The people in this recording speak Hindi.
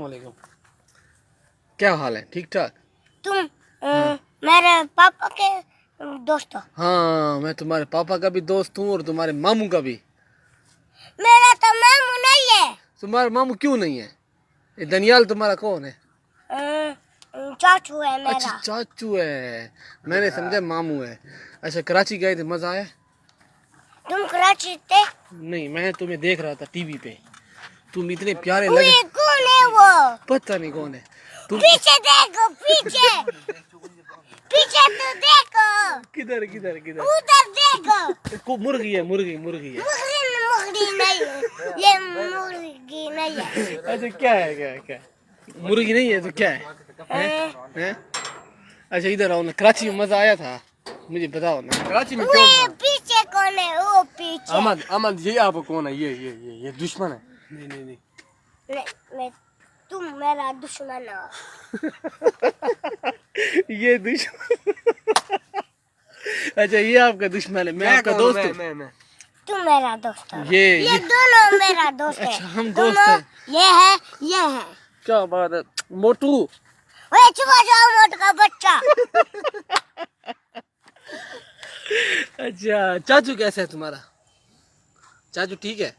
वालेकुम। क्या हाल है? ठीक ठाक? तुम मेरे पापा के दोस्त हो? हाँ, मैं तुम्हारे पापा का भी दोस्त हूँ और तुम्हारे मामू का भी। मेरा तो मामू नहीं है। तुम्हारा मामू क्यों नहीं है? ये दनियाल तुम्हारा कौन है? चाचू है मेरा। अच्छा, चाचू है। मैंने समझा मामू है। अच्छा, कराची गए थे, मजा आया? तुम कराची थे? नहीं, मैं तुम्हें देख रहा था टीवी पे। तुम इतने प्यारे वो लगे। कौन है वो? पता नहीं कौन है तुम। पीछे देखो, पीछे पीछे तो देखो। किधर किधर किधर? उधर देखो। मुर्गी है, मुर्गी मुर्गी है। मुर्गी नहीं है, ये मुर्गी नहीं है। अच्छा, क्या है? क्या है? क्या है? मुर्गी नहीं है तो क्या है? हैं? अच्छा, इधर आओ ना। कराची में मजा आया था? मुझे बताओ ना। कराची में वो क्यों? पीछे कौन है? वो पीछे। अहमद अहमद ये आपको कौन है? ये दुश्मन है। नहीं नहीं नहीं। मैं तुम मेरा दुश्मन हो। ये दुश्मन। अच्छा, ये आपका दुश्मन है, मैं आपका दोस्त हूँ। मैं तुम मेरा दोस्त हो। ये दोनों मेरा दोस्त है। अच्छा, हम दोस्त हैं। ये है। क्या बात है मोटू। ओए चुप हो जाओ मोट का बच्चा। अच्छा, चाचू कैसा है तुम्हारा? चाचू ठीक है?